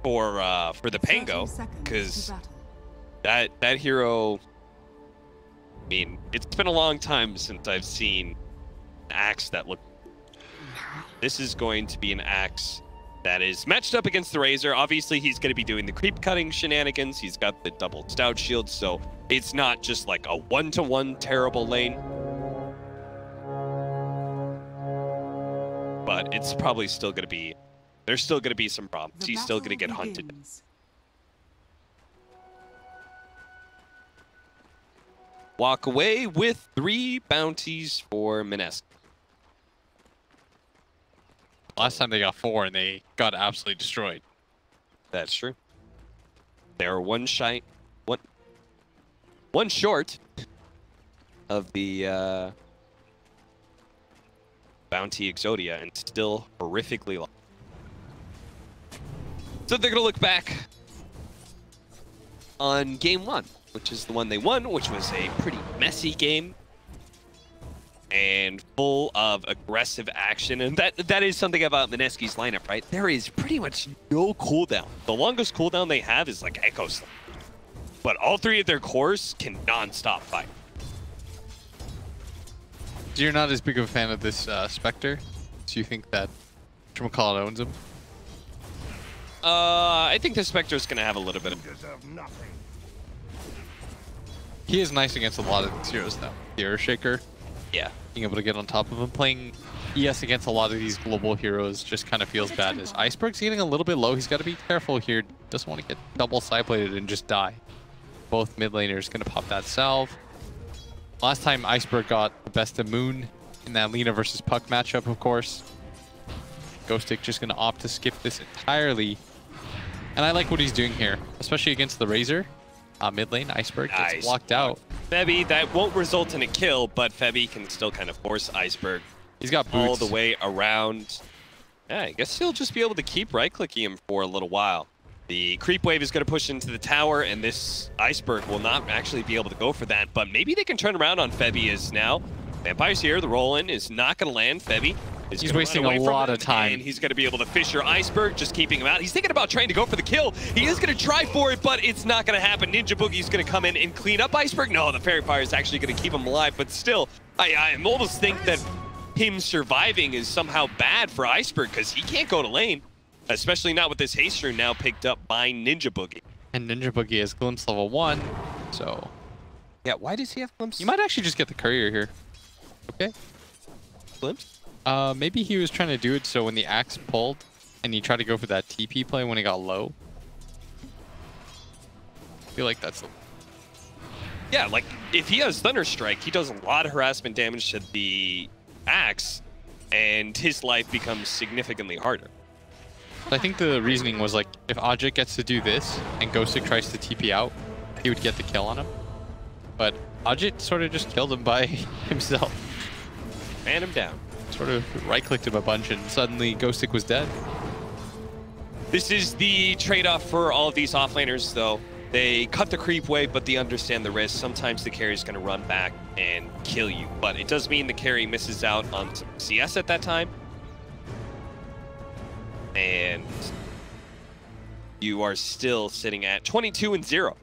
for the Pango, because that hero. I mean, it's been a long time since I've seen an axe that looked. This is going to be an axe that is matched up against the Razor. Obviously, he's going to be doing the creep cutting shenanigans. He's got the double stout shield, so it's not just like a one-to-one terrible lane. But it's probably still going to be. There's still going to be some problems. He's still going to get hunted. Walk away with 3 bounties for Mineski. Last time they got 4 and they got absolutely destroyed. That's true. They're one short of the bounty Exodia and still horrifically lost. So they're gonna look back on game 1, which is the one they won, which was a pretty messy game and full of aggressive action. And that is something about Mineski's lineup, right? There is pretty much no cooldown. The longest cooldown they have is like Echo Slam. But all 3 of their cores can non-stop fight. So you're not as big of a fan of this Spectre? Do you think that whatchamacallit owns him? I think the Spectre's gonna have a little bit of... He is nice against a lot of these heroes though. The Earth Shaker. Yeah. Being able to get on top of him. Playing ES against a lot of these global heroes just kind of feels bad. As Iceberg's getting a little bit low. He's got to be careful here. Doesn't want to get double side-bladed and just die. Both mid laners going to pop that salve. Last time Iceberg got the best of Moonn in that Lina versus Puck matchup, of course. Ghostic just going to opt to skip this entirely. And I like what he's doing here, especially against the Razor. Mid lane, Iceberg gets blocked out. Febby, that won't result in a kill, but Febby can still kind of force Iceberg. He's got boots all the way around. Yeah, I guess he'll just be able to keep right-clicking him for a little while. The creep wave is going to push into the tower, and this Iceberg will not actually be able to go for that, but maybe they can turn around on Febby as now. Vampire's here, the roll-in is not going to land. Febby is he's wasting a lot of time. And he's going to be able to Fisher Iceberg, just keeping him out. He's thinking about trying to go for the kill. He is going to try for it, but it's not going to happen. Ninja Boogie's going to come in and clean up Iceberg. No, the Fairy Fire is actually going to keep him alive, but still, I almost think that him surviving is somehow bad for Iceberg because he can't go to lane, especially not with this haste rune now picked up by Ninja Boogie. And Ninja Boogie is Glimpse level 1, so... Yeah, why does he have Glimpse? You might actually just get the Courier here. Okay. Glimpse? Maybe he was trying to do it so when the axe pulled and he tried to go for that TP play when he got low. I feel like that's... Yeah, like, if he has Thunder Strike, he does a lot of harassment damage to the axe, and his life becomes significantly harder. I think the reasoning was like, if Ajit gets to do this and Ghostic tries to TP out, he would get the kill on him. But Ajit sort of just killed him by himself. Man him down. Sort of right-clicked him a bunch and suddenly Ghostic was dead. This is the trade-off for all of these offlaners, though. They cut the creep wave, but they understand the risk. Sometimes the carry is going to run back and kill you, but it does mean the carry misses out on some CS at that time. And you are still sitting at 22-0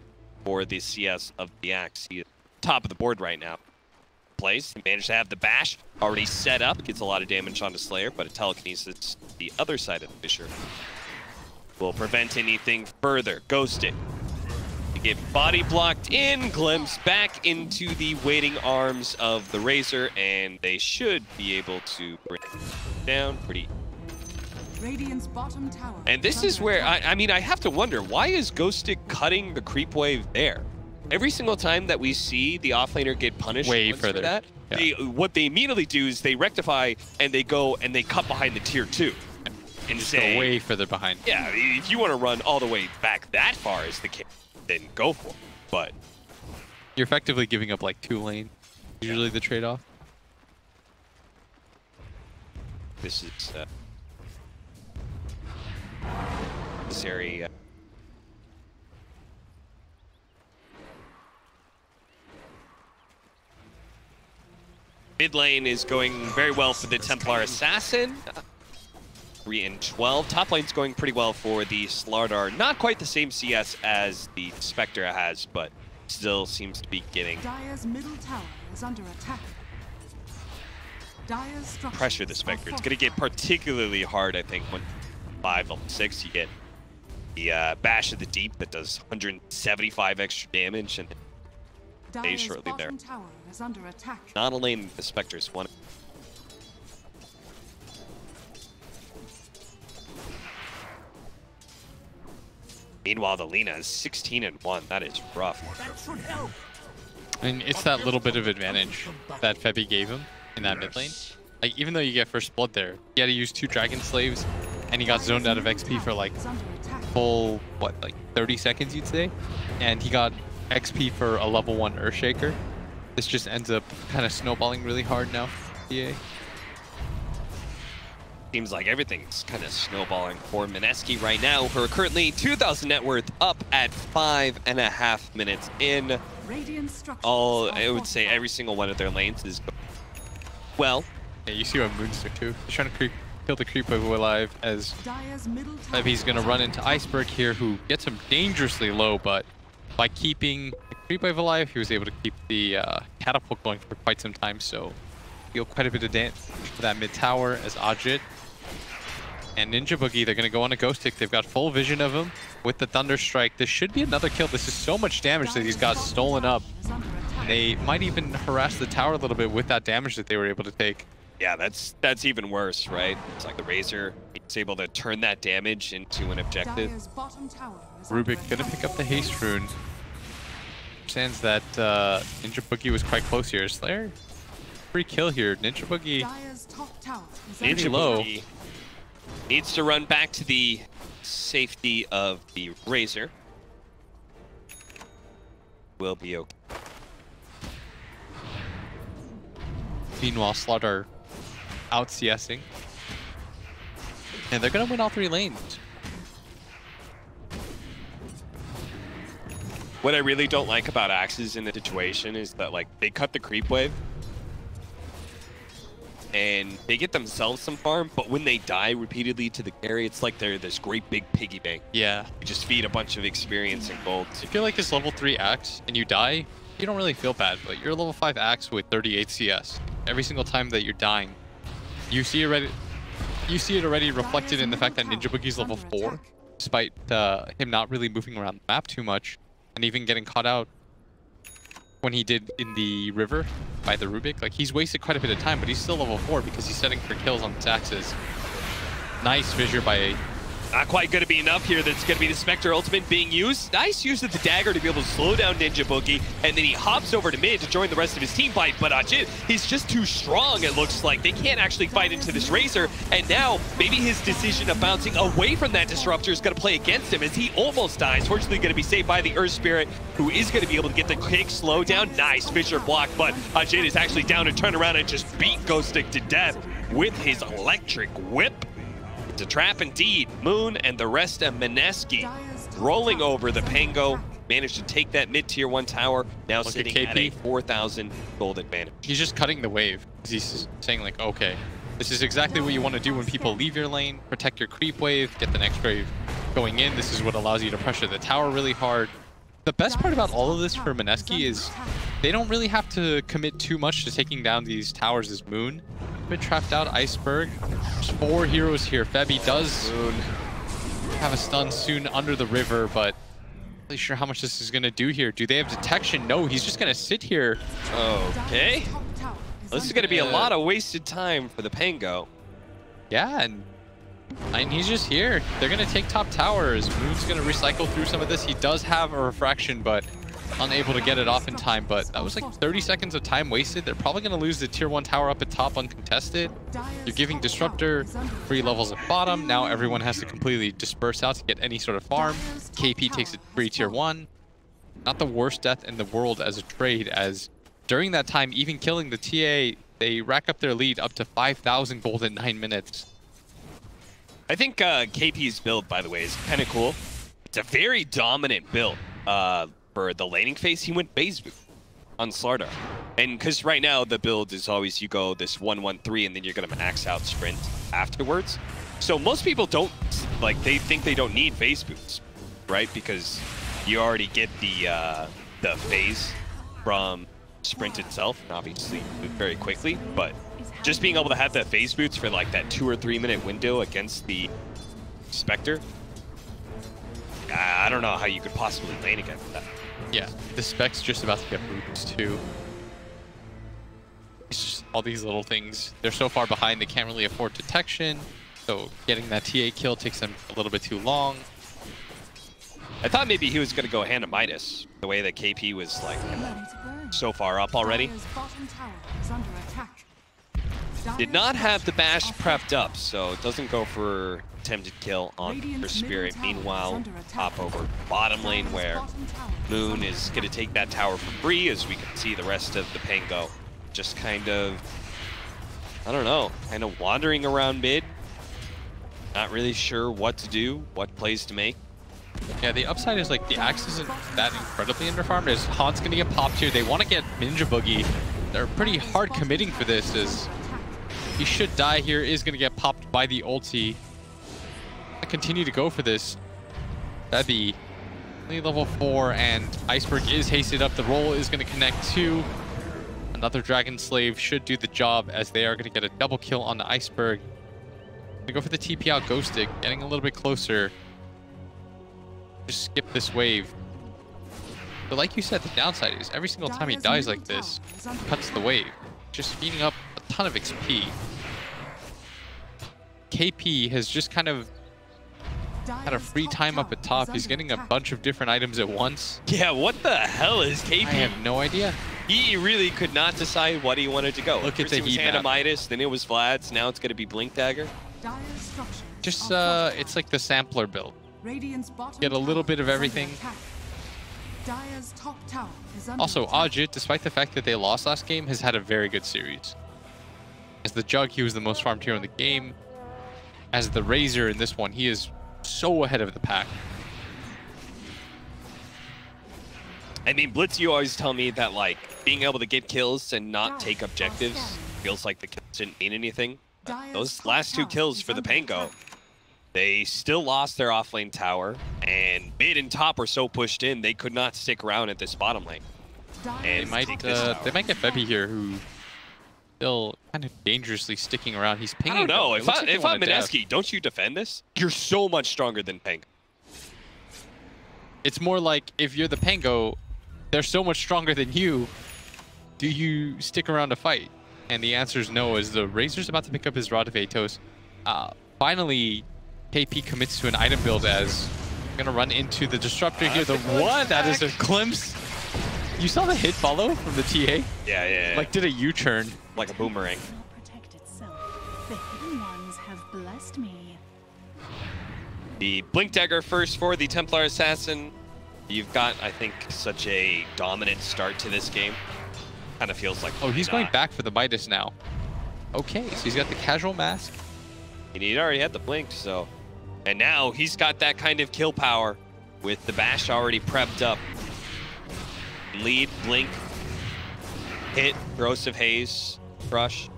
for the CS of the Axe. He is top of the board right now. Plays, he managed to have the bash already set up, gets a lot of damage onto Slayer, but a telekinesis the other side of the Fisher will prevent anything further. Ghosted. To get body blocked in, glimpse back into the waiting arms of the Razor, and they should be able to bring it down pretty. Radiant's bottom tower. And this is where, I mean, I have to wonder, why is Ghostic cutting the creep wave there? Every single time that we see the offlaner get punished way further for that, yeah. What they immediately do is they rectify and they go and they cut behind the tier 2. And just say, go way further behind. Yeah, if you want to run all the way back that far as the case, then go for it. But you're effectively giving up like 2 lanes, usually the trade-off. This is this area. Mid lane is going very well for the Templar Assassin. 3 and 12. Top lane's going pretty well for the Slardar. Not quite the same CS as the Spectre has, but still seems to be getting Dire's middle tower is under attack. Dire's structures pressure the Spectre. It's going to get particularly hard, I think, when 5 level 6 you get the Bash of the Deep that does 175 extra damage, and Dire's shortly there. bottom tower is under attack. Not a lane the Spectre's won. Meanwhile, the Lina is 16 and 1. That is rough. I mean, it's that little bit of advantage that Febby gave him in that mid lane. Like, even though you get first blood there, he had to use 2 Dragon Slaves, and he got zoned out of XP for like full, what, like 30 seconds, you'd say? And he got XP for a level 1 Earthshaker. This just ends up kind of snowballing really hard now for EA. Seems like everything's kind of snowballing for Mineski right now. We're currently 2,000 net worth, up at 5.5 minutes in. All, I would say every single one of their lanes is well. Yeah, you see what Moonn's doing too. He's trying to kill the creep wave alive as he's going to run into Iceberg here, who gets him dangerously low, but by keeping the creep wave alive, he was able to keep the catapult going for quite some time, so deal quite a bit of damage for that mid tower as Ajit and Ninja Boogie, they're going to go on a Ghost Tick. They've got full vision of him with the Thunder Strike. This should be another kill. This is so much damage that he's got stolen up. They might even harass the tower a little bit with that damage that they were able to take. Yeah, that's even worse, right? It's like the Razor is able to turn that damage into an objective. Rubik going to pick up the Haste Rune. Understands that Ninja Boogie was quite close here. Slayer, free kill here. Ninja Boogie Ninja low. Boogie needs to run back to the safety of the Razor. Will be okay. Meanwhile, Slaughter out CSing. And they're going to win all 3 lanes. What I really don't like about Axes in the situation is that, like, they cut the creep wave and they get themselves some farm, but when they die repeatedly to the carry, it's like they're this great big piggy bank. Yeah. You just feed a bunch of experience and gold. If you're like this level 3 Axe and you die, you don't really feel bad, but you're a level 5 Axe with 38 CS. Every single time that you're dying, you see it already reflected in the fact that Ninja Boogie's level 4, despite him not really moving around the map too much, and even getting caught out when he did in the river by the Rubik. Like, he's wasted quite a bit of time, but he's still level 4 because he's setting for kills on his axes. Nice fissure by... Not quite going to be enough here. That's going to be the Spectre ultimate being used. Nice use of the dagger to be able to slow down Ninja Boogie, and then he hops over to mid to join the rest of his team fight. But Ajit, he's just too strong, it looks like. They can't actually fight into this Razor, and now maybe his decision of bouncing away from that Disruptor is going to play against him as he almost dies. Fortunately, going to be saved by the Earth Spirit, who is going to be able to get the quick slow down. Nice fissure block, but Ajit is actually down to turn around and just beat Ghost Stick to death with his electric whip. It's a trap indeed. Moonn and the rest of Mineski rolling over the Pango. Managed to take that mid-tier 1 tower. Now sitting at a 4,000 gold advantage. He's just cutting the wave. He's saying like, okay, this is exactly what you want to do when people leave your lane. Protect your creep wave, get the next wave going in. This is what allows you to pressure the tower really hard. The best part about all of this for Mineski is they don't really have to commit too much to taking down these towers as Moonn. A bit trapped out, Iceberg. There's 4 heroes here. Febby does have a stun soon under the river, but not really sure how much this is going to do here. Do they have detection? No, he's just going to sit here. Okay. This is going to be a lot of wasted time for the Pango. Yeah, and he's just here. They're going to take top towers. Moon's going to recycle through some of this. He does have a refraction, but unable to get it off in time. But that was like 30 seconds of time wasted. They're probably going to lose the tier 1 tower up at top uncontested. You're giving Disruptor 3 levels at bottom. Now everyone has to completely disperse out to get any sort of farm. KP takes a free tier 1. Not the worst death in the world as a trade, as during that time, even killing the TA, they rack up their lead up to 5,000 gold in 9 minutes. I think KP's build, by the way, is kind of cool. It's a very dominant build. For the laning phase, he went base boot on Slardar. And because right now the build is always you go this 1-1-3 and then you're going to max out sprint afterwards. So most people don't, like, they think they don't need phase boots, right? Because you already get the phase from sprint itself, and obviously move very quickly, but just being able to have that phase boots for like that 2 or 3 minute window against the Spectre, I don't know how you could possibly lane against that. Yeah, the Spec's just about to get boots too. It's just all these little things. They're so far behind they can't really afford detection, so getting that TA kill takes them a little bit too long. I thought maybe he was going to go hand to Midas, the way that KP was like so far up already. Did not have the bash prepped up, so it doesn't go for attempted kill on her Spirit. Meanwhile, top over bottom lane where Moonn is going to take that tower for free, as we can see the rest of the Pango just kind of, I don't know, kind of wandering around mid. Not really sure what to do, what plays to make. Yeah, the upside is like the Axe isn't that incredibly underfarmed, as Han's gonna get popped here. They want to get Ninja Boogie. They're pretty hard committing for this, as he should die here, is gonna get popped by the ulti. I continue to go for this. That'd be only level 4, and Iceberg is hasted up. The roll is gonna connect too. Another Dragon Slave should do the job, as they are gonna get a double kill on the Iceberg. Gonna go for the TP out Ghost Stick, getting a little bit closer. Just skip this wave. But like you said, the downside is every single time he dies like this, cuts the wave, just feeding up a ton of XP. KP has just kind of had a free time up at top. He's getting a bunch of different items at once. Yeah, what the hell is KP? I have no idea. He really could not decide what he wanted to go. Look at the heat heat map. Midas, then it was Vlad's, now it's going to be Blink Dagger. Just, it's like the sampler build. Get a little bit of everything. Also, Ajit, despite the fact that they lost last game, has had a very good series. As the Jug, he was the most farmed hero in the game. As the Razor in this one, he is so ahead of the pack. I mean, Blitz, you always tell me that, like, being able to get kills and not take objectives feels like the kills didn't mean anything. Those last 2 kills for the Pango, they still lost their offlane tower, and mid and top were so pushed in, they could not stick around at this bottom lane. And they might get Febby here, who still kind of dangerously sticking around. He's pinging. I don't know. If I'm Mineski, don't you defend this? You're so much stronger than Pango. It's more like, if you're the Pango, they're so much stronger than you. Do you stick around to fight? And the answer is no, as the Razor's about to pick up his Rod of Atos. Finally, KP commits to an item build, as I'm gonna run into the Disruptor here. The what? That is a glimpse. You saw the hit follow from the TA? Yeah. Like, did a U-turn. Like a boomerang. Protect itself. The hidden ones have blessed me. The Blink Dagger first for the Templar Assassin. You've got, I think, such a dominant start to this game. Kind of feels like... Oh, he's going back for the Midas now. Okay, so he's got the casual mask. And he already had the Blink, so... And now he's got that kind of kill power with the Bash already prepped up. Lead, Blink, hit, Corrosive Haze, Crush.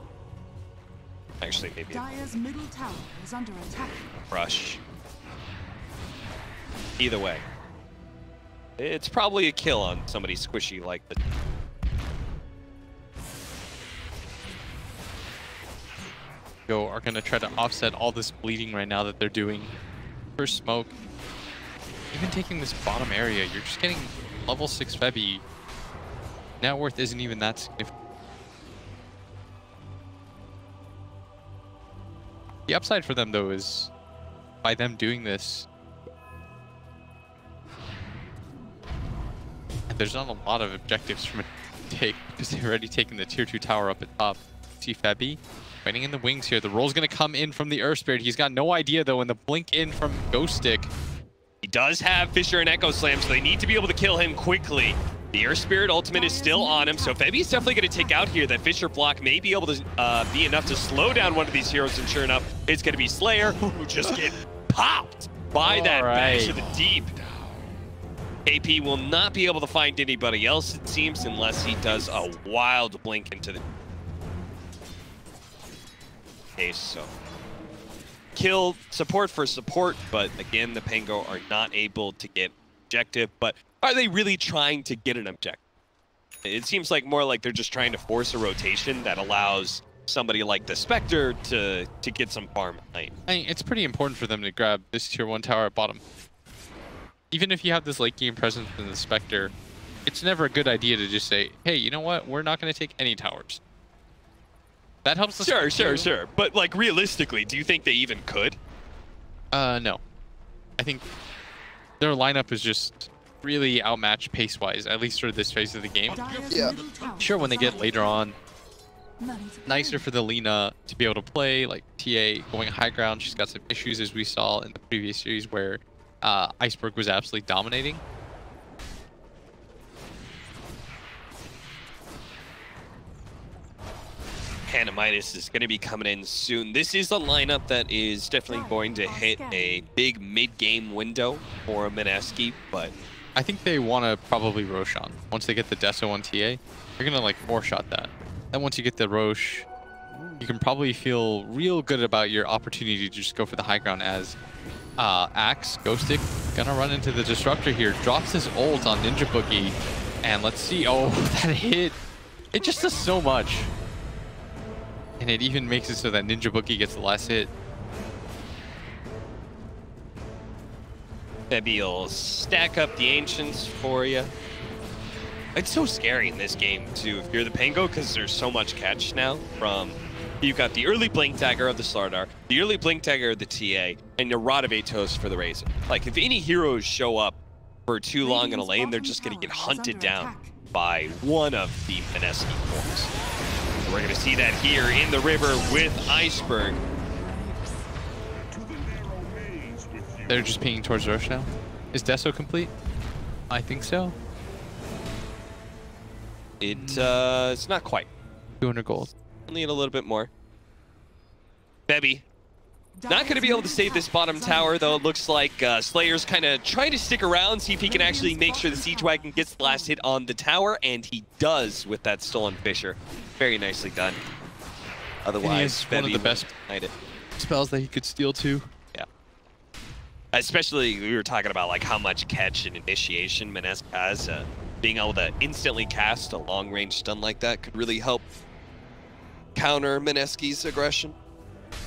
Actually, maybe Dire's middle tower is under attack. Crush. Either way. It's probably a kill on somebody squishy like the... Are going to try to offset all this bleeding right now that they're doing. First smoke. Even taking this bottom area, you're just getting level 6 Febby. Net worth isn't even that significant. The upside for them, though, is by them doing this, and there's not a lot of objectives from it to take, because they've already taken the tier 2 tower up at top. See Febby waiting in the wings here. The roll's going to come in from the Earth Spirit. He's got no idea, though, and the blink in from Ghost Stick. He does have Fissure and Echo Slam, so they need to be able to kill him quickly. The Earth Spirit ultimate is still on him, so Febby's definitely going to take out here. That Fissure block may be able to be enough to slow down one of these heroes, and sure enough, it's going to be Slayer, who just get popped by that bash of the deep. AP will not be able to find anybody else, it seems, unless he does a wild blink into the case, so kill support for support, but again, the Pango are not able to get objective. But are they really trying to get an objective? It seems like more like they're just trying to force a rotation that allows somebody like the Spectre to get some farm lane. I mean, it's pretty important for them to grab this tier 1 tower at bottom. Even if you have this late game presence in the Spectre, it's never a good idea to just say, hey, you know what? We're not going to take any towers. That helps the Sure. But like realistically, do you think they even could? No. I think their lineup is just really outmatched pace-wise, at least for this phase of the game. Yeah. Sure, when they get later on, nicer for the Lina to be able to play, like TA going high ground. She's got some issues, as we saw in the previous series, where Iceberg was absolutely dominating. Midas is going to be coming in soon. This is a lineup that is definitely going to hit a big mid-game window for Mineski, but I think they want to probably Roshan. Once they get the Deso on TA, they're going to like 4-shot that. Then once you get the Rosh, you can probably feel real good about your opportunity to just go for the high ground as Axe, Ghostic, gonna run into the Disruptor here, drops his ult on Ninja Boogie, and let's see, oh, that hit. It just does so much. And it even makes it so that Ninja Boogie gets the last hit. Maybe you'll stack up the Ancients for you. It's so scary in this game, too, if you're the Pango, because there's so much catch now from... You've got the early Blink Dagger of the Slardar, the early Blink Dagger of the TA, and your Rod of Atos for the Razor. Like, if any heroes show up for too long in a lane, they're just going to get hunted down by one of the Mineski forms. We're going to see that here in the river with Iceberg. They're just pinging towards Rosh now. Is Deso complete? I think so. It's not quite. 200 gold. Need a little bit more. Bebby. Not going to be able to save this bottom tower, though. It looks like Slayer's kind of trying to stick around, see if he can actually make sure the Siege Wagon gets the last hit on the tower, and he does with that Stolen Fisher. Very nicely done. Otherwise, one of the best spells that he could steal too. Yeah. Especially, we were talking about like how much catch and initiation Mineski has. Being able to instantly cast a long-range stun like that could really help counter Mineski's aggression.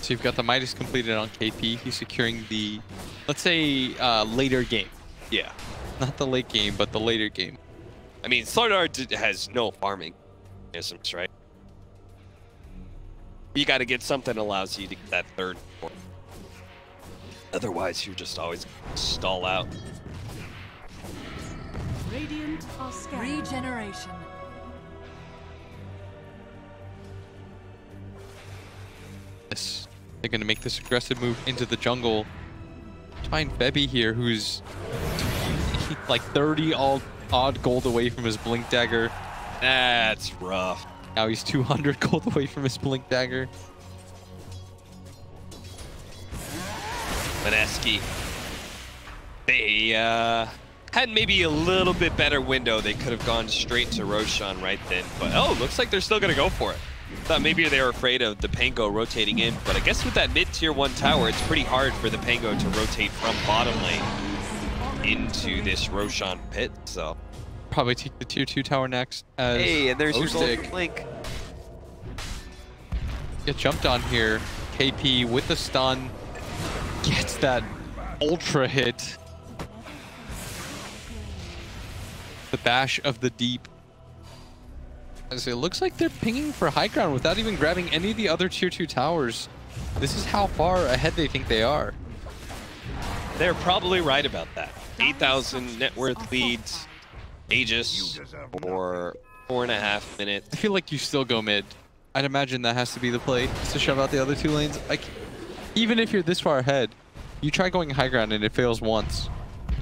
So you've got the Midas completed on KP. He's securing the, let's say, later game. Yeah. Not the late game, but the later game. I mean, Slardar has no farming mechanisms, right? You got to get something that allows you to get that third point. Otherwise, you're just always stall out. Radiant are scared. Regeneration. They're going to make this aggressive move into the jungle. Find Bebby here, who's like 30 odd gold away from his Blink Dagger. That's rough. Now he's 200 gold away from his Blink Dagger. Mineski. They had maybe a little bit better window. They could have gone straight to Roshan right then. But oh, looks like they're still going to go for it. Thought maybe they were afraid of the Pango rotating in, but I guess with that mid-tier 1 tower, it's pretty hard for the Pango to rotate from bottom lane into this Roshan pit, so... Probably take the tier 2 tower next as hey, and there's your golden Ghostic. Blink. Get jumped on here. KP with the stun. Gets that ultra hit. The bash of the deep. As it looks like they're pinging for high ground without even grabbing any of the other tier 2 towers. This is how far ahead they think they are. They're probably right about that. 8,000 net worth leads. Aegis for 4.5 minutes. I feel like you still go mid. I'd imagine that has to be the play, is to shove out the other 2 lanes. Even if you're this far ahead, you try going high ground and it fails once.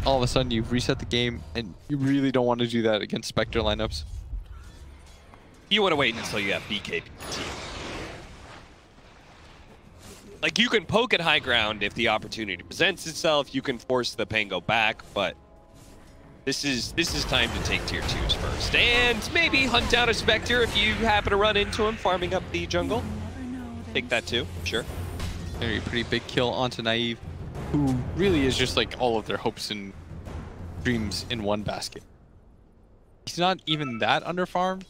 All of a sudden you've reset the game, and you really don't want to do that against Spectre lineups. You want to wait until you have BKB. Like, you can poke at high ground if the opportunity presents itself. You can force the Pango back, but this is time to take tier 2s first. And maybe hunt down a Spectre if you happen to run into him farming up the jungle. Take that too, sure. A pretty big kill onto Naive, who really is just like all of their hopes and dreams in one basket. He's not even that underfarmed,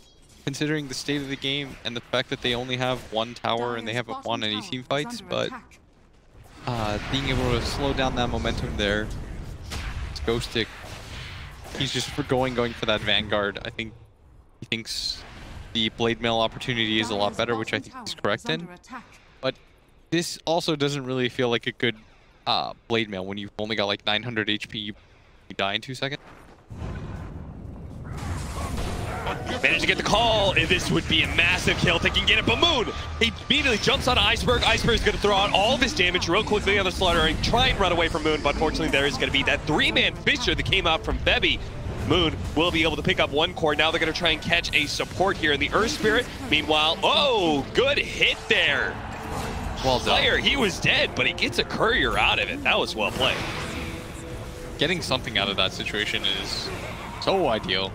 considering the state of the game and the fact that they only have one tower and they haven't won any team fights, but being able to slow down that momentum there. Ghostic, he's just going for that Vanguard. I think he thinks the Blade Mail opportunity is a lot better, which I think he's correct in. But this also doesn't really feel like a good Blade Mail when you've only got like 900 HP. You die in 2 seconds. Managed to get the call. This would be a massive kill if they can get it. But Moonn, he immediately jumps on Iceberg. Iceberg's going to throw out all of his damage real quickly on the Slaughter and try and run away from Moonn. But fortunately, there is going to be that 3-man Fisher that came out from Bebby. Moonn will be able to pick up one core. Now they're going to try and catch a support here in the Earth Spirit. Meanwhile, oh, good hit there. Well done. Slayer, he was dead, but he gets a courier out of it. That was well played. Getting something out of that situation is so ideal.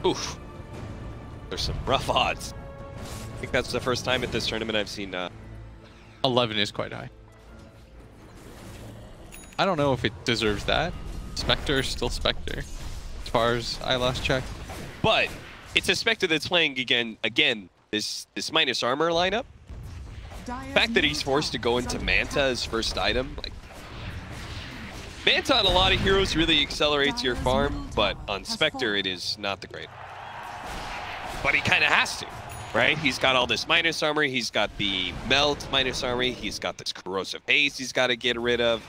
Oof. There's some rough odds. I think that's the first time at this tournament I've seen 11 is quite high. I don't know if it deserves that. Spectre is still Spectre, as far as I last checked. But it's a Spectre that's playing again this minus armor lineup. The fact that he's forced to go into Manta as first item, like Manta on a lot of heroes really accelerates your farm, but on Spectre it is not the great. But he kind of has to, right? He's got all this minus armor, he's got the melt minus armor, he's got this corrosive haze he's got to get rid of.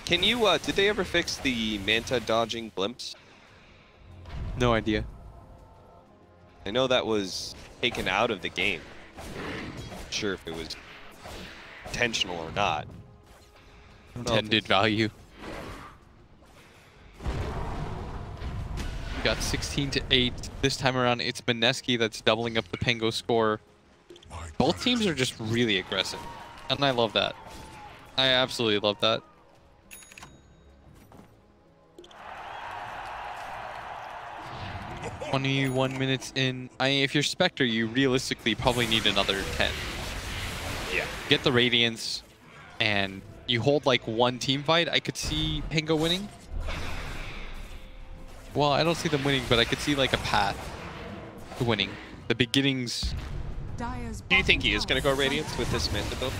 Can you, did they ever fix the Manta dodging blimps? No idea. I know that was taken out of the game. Not sure if it was intentional or not. Intended value. We got 16-8. This time around, it's Mineski that's doubling up the Pango score. Both teams are just really aggressive, and I love that. I absolutely love that. 21 minutes in. If you're Spectre, you realistically probably need another 10. Yeah. Get the Radiance, and you hold like one team fight. I could see Pango winning. Well, I don't see them winning, but I could see like a path to winning. The beginnings. Do you think he is going to go Radiance with this Manta build?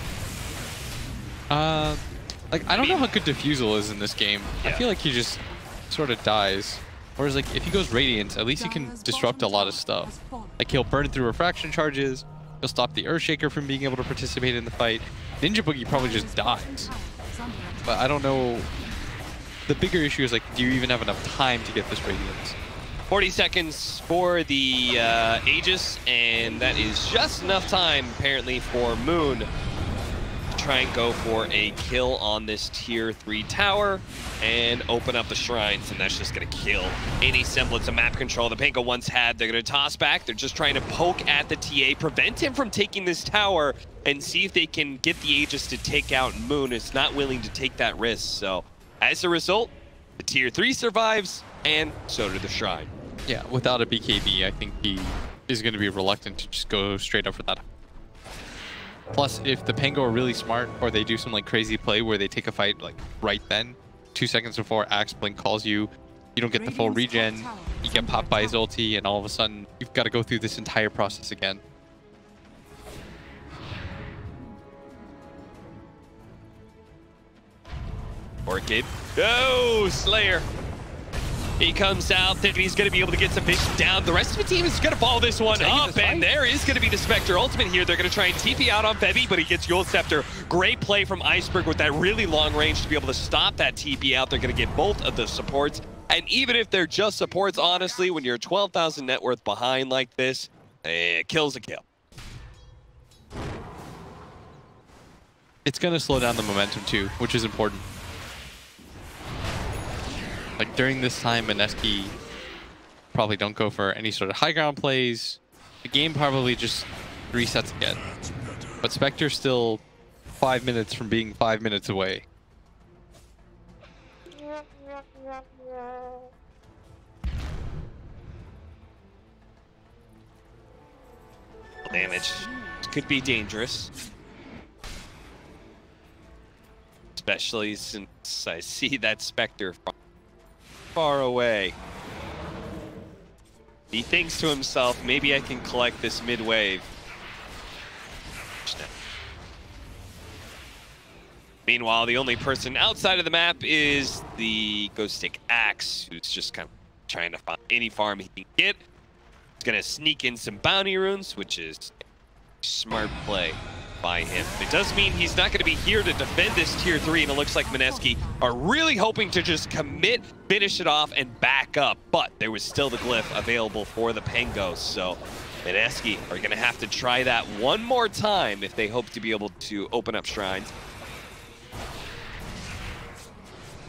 Like I don't know how good Diffusal is in this game. Yeah. I feel like he just sort of dies. Whereas like if he goes Radiance, at least he can disrupt a lot of stuff. Like he'll burn through refraction charges. He'll stop the Earthshaker from being able to participate in the fight. Ninja Boogie probably just dies. But I don't know. The bigger issue is like, do you even have enough time to get this Radiance? 40 seconds for the Aegis, and that is just enough time apparently for Moonn to try and go for a kill on this tier 3 tower and open up the shrines, and that's just going to kill any semblance of map control the Pango once had. They're going to toss back. They're just trying to poke at the TA, prevent him from taking this tower, and see if they can get the Aegis to take out Moonn. It's not willing to take that risk, so as a result, the tier 3 survives, and so did the shrine. Yeah, without a BKB, I think he is going to be reluctant to just go straight up for that. Plus, if the Pango are really smart, or they do some like crazy play where they take a fight like right then, 2 seconds before Axe Blink calls you, you don't get the full regen, you get popped by his ulti, and all of a sudden, you've got to go through this entire process again. Orchid. Oh, Slayer. He comes out thinking he's going to be able to get some vision down. The rest of the team is going to follow this one up, and there is going to be the Spectre ultimate here. They're going to try and TP out on Bebby, but he gets Yule Scepter. Great play from Iceberg with that really long range to be able to stop that TP out. They're going to get both of the supports, and even if they're just supports, honestly, when you're 12,000 net worth behind like this, kill's a kill. It's going to slow down the momentum too, which is important. Like during this time, Mineski probably don't go for any sort of high ground plays. The game probably just resets again. But Spectre's still 5 minutes from being 5 minutes away. damage. Could be dangerous. Especially since I see that Spectre far away. He thinks to himself, maybe I can collect this mid-wave. Meanwhile, the only person outside of the map is the Ghost Stick Axe, who's just kind of trying to find any farm he can get. He's gonna sneak in some bounty runes, which is a smart play by him. It does mean he's not gonna be here to defend this tier 3, and it looks like Mineski are really hoping to just commit, finish it off, and back up. But there was still the glyph available for the Pango, so Mineski are gonna have to try that one more time if they hope to be able to open up shrines.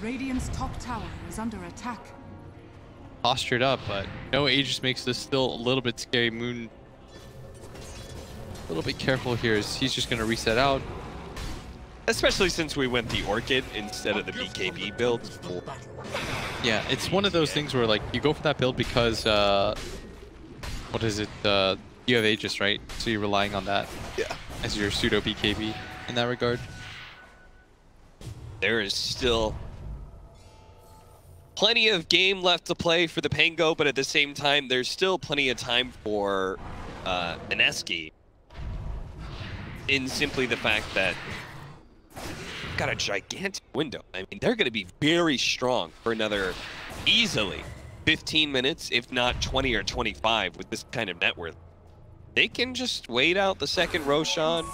Radiant's top tower is under attack. Postured up, but no Aegis makes this still a little bit scary. Moonn a little bit careful here as he's just going to reset out. Especially since we went the Orchid instead of the BKB build. Yeah, it's one of those things where like you go for that build because what is it? You have Aegis, right? So you're relying on that as your pseudo BKB in that regard. There is still plenty of game left to play for the Pango, but at the same time, there's still plenty of time for Mineski. In simply the fact that they've got a gigantic window. I mean, they're going to be very strong for another easily 15 minutes, if not 20 or 25 with this kind of net worth. They can just wait out the second Roshan,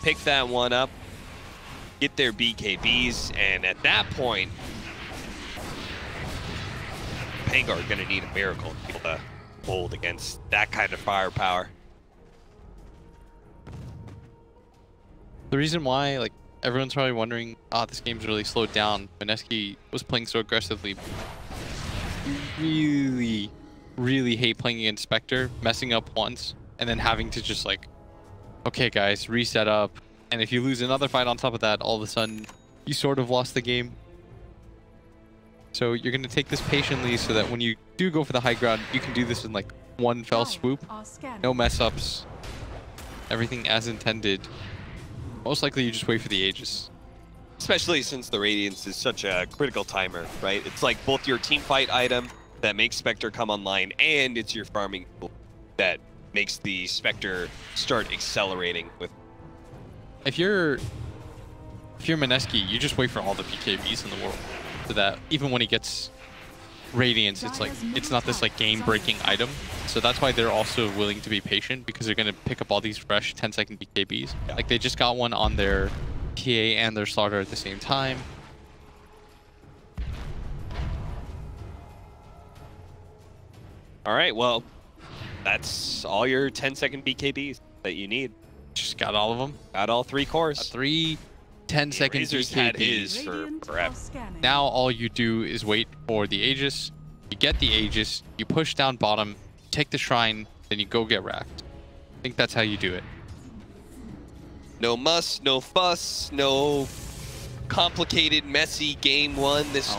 pick that one up, get their BKBs, and at that point, Pango are going to need a miracle to be able to hold against that kind of firepower. The reason why, like, everyone's probably wondering, this game's really slowed down. Mineski was playing so aggressively. You really hate playing against Spectre, messing up once, and then having to just like, okay guys, reset up. And if you lose another fight on top of that, all of a sudden, you sort of lost the game. So you're going to take this patiently so that when you do go for the high ground, you can do this in like one fell swoop. No mess ups. Everything as intended. Most likely you just wait for the Aegis. Especially since the Radiance is such a critical timer, right? It's like both your team fight item that makes Spectre come online, and it's your farming tool that makes the Spectre start accelerating with. If you're Mineski, you just wait for all the BKBs in the world. So that even when he gets Radiance, it's like it's not this like game-breaking item. So that's why they're also willing to be patient, because they're gonna pick up all these fresh 10-second BKBs. Yeah. Like they just got one on their PA and their Slaughter at the same time. All right, well, that's all your 10-second BKBs that you need. Just got all of them. Got all 3 cores. 3 10-second Razor's had his for forever. Now all you do is wait for the Aegis. You get the Aegis, you push down bottom, take the shrine, then you go get racked. I think that's how you do it. No muss, no fuss, no complicated, messy game one. This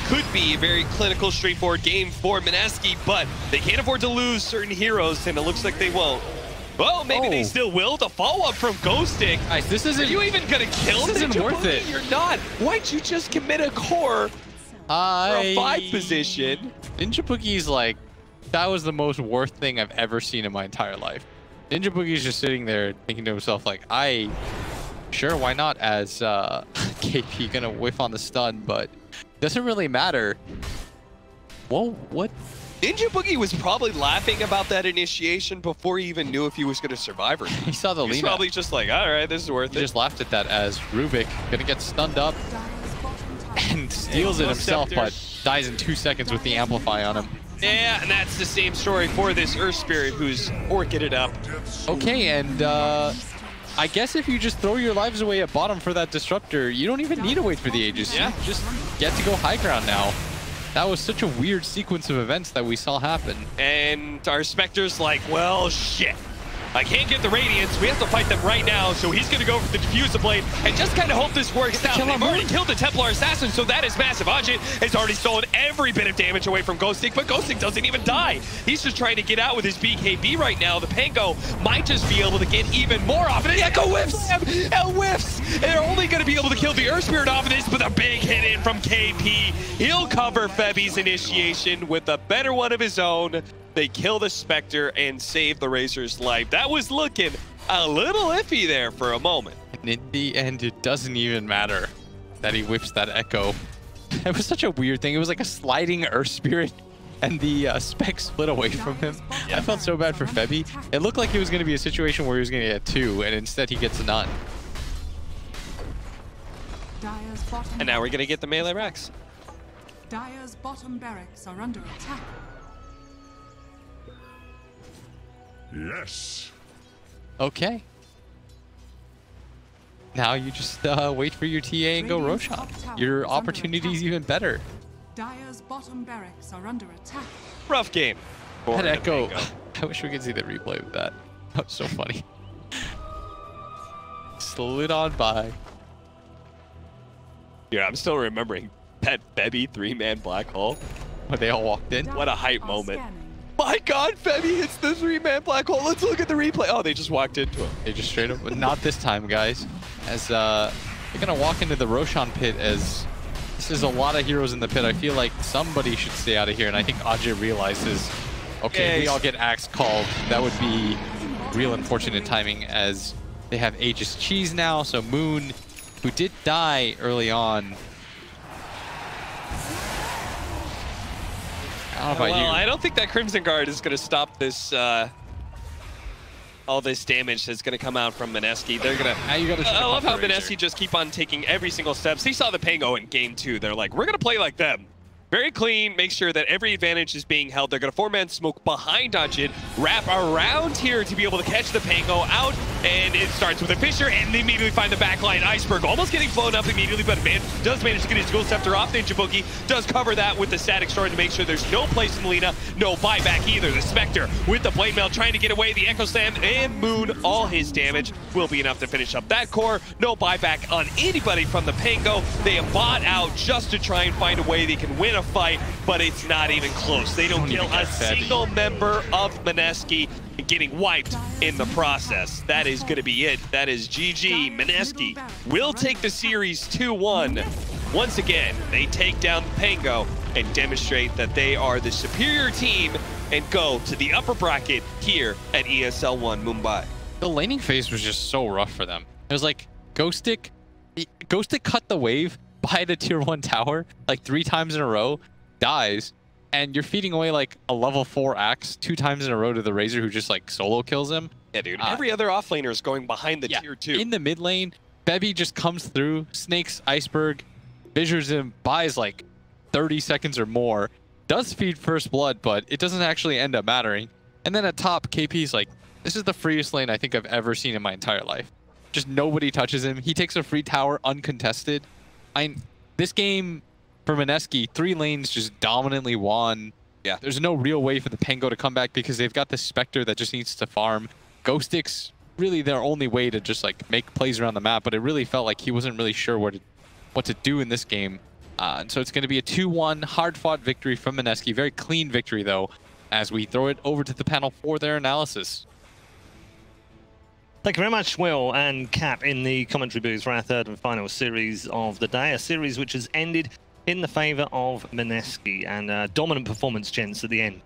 could be a very clinical, straightforward game for Mineski, but they can't afford to lose certain heroes, and it looks like they won't. Well, maybe they still will. The follow-up from Ghostic. Guys, this isn't. Are you even gonna kill this? Isn't worth it. You're not. Why'd you just commit a core for a 5 position? Ninja Boogie's like, that was the most worth thing I've ever seen in my entire life. Ninja Boogie's just sitting there thinking to himself like, sure, why not? As KP gonna whiff on the stun, but doesn't really matter. Whoa, what? Ninja Boogie was probably laughing about that initiation before he even knew if he was going to survive or not. He saw the lead. He's probably just like, all right, this is worth it. He just laughed at that as Rubik gonna get stunned up and steals it himself, but dies in 2 seconds with the Amplify on him. Yeah, and that's the same story for this Earth Spirit who's orchid it up. Okay, and I guess if you just throw your lives away at bottom for that Disruptor, you don't even need to wait for the Aegis. Yeah. You just get to go high ground now. That was such a weird sequence of events that we saw happen. And our Spectre's like, well, shit. I can't get the Radiance. We have to fight them right now, so he's going to go for the Diffuser Blade and just kind of hope this works out. They've already killed the Templar Assassin, so that is massive. Ajit has already stolen every bit of damage away from Ghostik, but Ghostik doesn't even die. He's just trying to get out with his BKB right now. The Pango might just be able to get even more off of it. Echo whiffs him! And whiffs! They're only going to be able to kill the Earth Spirit off of this, but a big hit in from KP. He'll cover Febi's initiation with a better one of his own. They kill the Spectre and save the Razor's life. That was looking a little iffy there for a moment. And in the end, it doesn't even matter that he whips that Echo. It was such a weird thing. It was like a sliding Earth Spirit, and the Spec split away from him. I felt so bad for Febi. It looked like it was going to be a situation where he was going to get 2, and instead he gets none. And now we're going to get the melee racks. Dire's bottom barracks are under attack. Yes. Okay. Now you just wait for your TA and go Roshan. Your opportunity's even better. Dire's bottom barracks are under attack. Rough game. That Echo. I wish we could see the replay of that. That was so funny. Slid on by. Yeah, I'm still remembering that Febi 3-man black hole. When they all walked in. What a hype moment. My God, Febi hits the 3-man black hole. Let's look at the replay. Oh, they just walked into him. They just straight up, but not this time, guys. As they're gonna walk into the Roshan pit, as this is a lot of heroes in the pit. I feel like somebody should stay out of here, and I think Ajay realizes, okay, we all get axe called. That would be real unfortunate timing, as they have Aegis Cheese now. So Moonn, who did die early on. I don't know about you. I don't think that Crimson Guard is going to stop this, all this damage that's going to come out from Mineski. They're going to... I love how Mineski just keep on taking every single step. He saw the Pango in game 2. They're like, we're going to play like them. Very clean, make sure that every advantage is being held. They're going to 4-man smoke behind Ajit, wrap around here to be able to catch the Pango out, and it starts with a Fisher, and they immediately find the backline. Iceberg almost getting blown up immediately, but man does manage to get his Dual Scepter off. Ninja Boogie does cover that with the Static Storm to make sure there's no place in Lina, no buyback either. The Spectre with the Blade Mail trying to get away. The Echo Slam and Moonn, all his damage will be enough to finish up that core. No buyback on anybody from the Pango. They have bought out just to try and find a way they can win a fight, but it's not even close. They don't kill a single member of Mineski, getting wiped in the process. That is going to be it. That is GG. Mineski will take the series 2-1. Once again, they take down Pango and demonstrate that they are the superior team and go to the upper bracket here at ESL 1 Mumbai. The laning phase was just so rough for them. It was like Ghostik cut the wave by the tier 1 tower like 3 times in a row, dies, and you're feeding away like a level 4 axe 2 times in a row to the Razor, who just like solo kills him. Yeah, dude. Every other offlaner is going behind the tier 2. In the mid lane, Febi just comes through, snakes Iceberg, fissures him, buys like 30 seconds or more, does feed first blood, but it doesn't actually end up mattering. And then at top, KP's like, this is the freest lane I think I've ever seen in my entire life. Just nobody touches him. He takes a free tower uncontested. This game for Mineski, 3 lanes just dominantly won. Yeah, there's no real way for the Pango to come back because they've got the Spectre that just needs to farm. Ghostik's really their only way to just like make plays around the map, but it really felt like he wasn't really sure what to do in this game. And so it's going to be a 2-1 hard-fought victory from Mineski. Very clean victory, though, as we throw it over to the panel for their analysis. Thank you very much, Will and Cap, in the commentary booth for our third and final series of the day. A series which has ended in the favour of Mineski, and dominant performance, gents, at the end